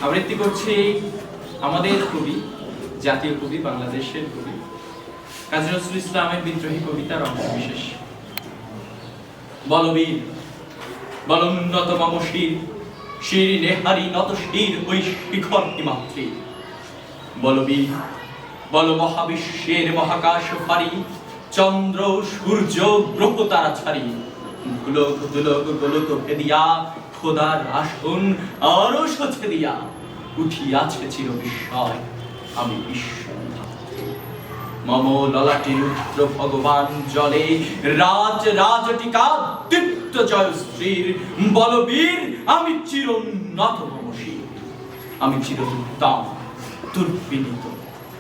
আবৃত্তি করছি আমাদের কবি, জাতীয় কবি, বাংলাদেশের কবি কাজী নজরুল ইসলামের বিদ্রোহী কবিতার অংশ বিশেষ। বলবীর বলোন্নত মম শির, শির নেহারি নত শির ওই শিখর হিমাত্রী। বলবীর বল মহাবিশ্বের মহাকাশ ফারি, চন্দ্র সূর্য গ্রহ তারা ছাড়ি। গোলক দুলক গোলক ভেদিয়া খোদার আসন আরশ ছেদিয়া উঠিয়াছে চির বিস্ময় আমি বিশ্বধাত্রী। মম ললাটে রুদ্র ভগবান জলে রাজ রাজটিকা দীপ্ত জয়শ্রীর। বলবীর আমি চিরোন্নত মম শির, আমি চিরদুত্তম দুর্বিনীত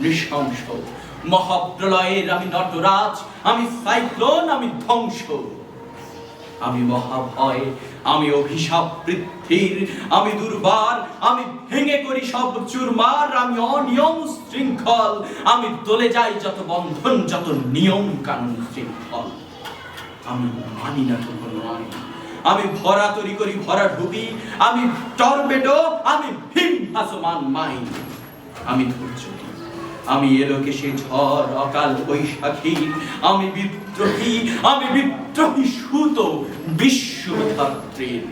নৃশংস। মহাপ্রলয়ের আমি নটরাজ, আমি সাইক্লোন, আমি ধ্বংস। আমি মহাভয়, আমি অভিশাপ পৃথ্বীর, আমি দুর্বার, আমি ভেঙে করি সব চুরমার। আমি অনিয়ম শৃঙ্খল, আমি তোলে যাই যত বন্ধন, যত নিয়ম কানুন শৃঙ্খল। আমি মানি না তো কোনো আইন, আমি ভরা তরি করি ভরা ঢুবি। আমি টর্নেডো, আমি ভীম ভাসমান মাইন। আমি ধৈর্য, আমি এলোকেশে ঝড় অকাল বৈশাখী। আমি বিদ্রোহী, আমি বিদ্রোহী সুত বিশ্বধাত্রীর।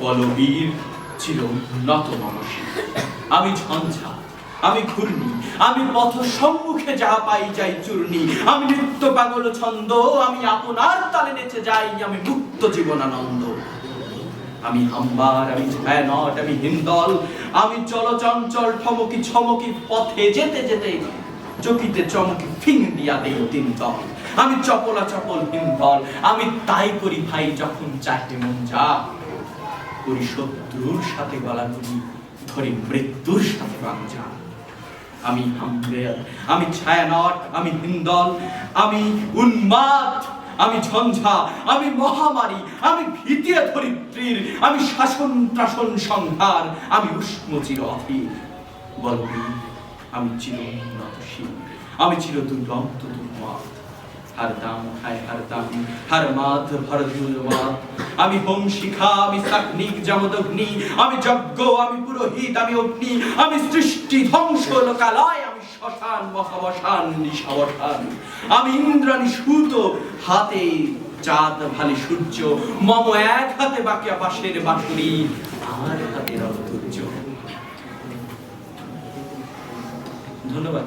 বলবীর চিরোন্নত মম শির, আমি ঝঞ্ঝা, আমি ঘূর্ণি, আমি পথ সম্মুখে যা পাই যাই চূর্ণি। আমি নৃত্য পাগল ছন্দ, আমি আপনার তালে নেচে যাই, আমি মুক্ত জীবনানন্দ। আমি হাম্বার, আমি ছায়ানট, আমি হিন্দল, আমি চলচঞ্চল ঠমকি ছমকি পথে যেতে যেতে চকিতে চমকি ফিং দিয়া দেই তিন দল। আমি চপলা চপল হিন্দল, আমি তাই করি ভাই যখন চাহে মন যা। করি শত্রুর সাথে গলাগলি, ধরি মৃত্যুর সাথে বাঞ্জা। আমি হাম্বের, আমি ছায়ানট, আমি হিন্দল, আমি উন্মাদ, আমি ঝঞ্ঝা, আমি মহামারী, আমি ভীতির ধরিত্রীর। আমি শাসন ত্রাসন সংহার, আমি উষ্ণ চির অধীর। বলবীর আমি চিরোন্নত শির, আমি চির দুর্গন্ত দুর্মাদ। হরদম হায় হরদম হর মাধ ভরদুল মাধ। আমি হোম শিখা, আমি সাগ্নিক যমদগ্নি, আমি যজ্ঞ, আমি পুরোহিত, আমি অগ্নি। আমি সৃষ্টি ধ্বংস লোকালয়, আমি শ্মশান মহাবসান নিশাবসান। আমি ইন্দ্রাণী সুত, হাতে চাঁদ ভালে সূর্য। মম এক হাতে বাকিয়া বাঁশের বাঁশুরি, আর হাতে রক্তর্য। ধন্যবাদ।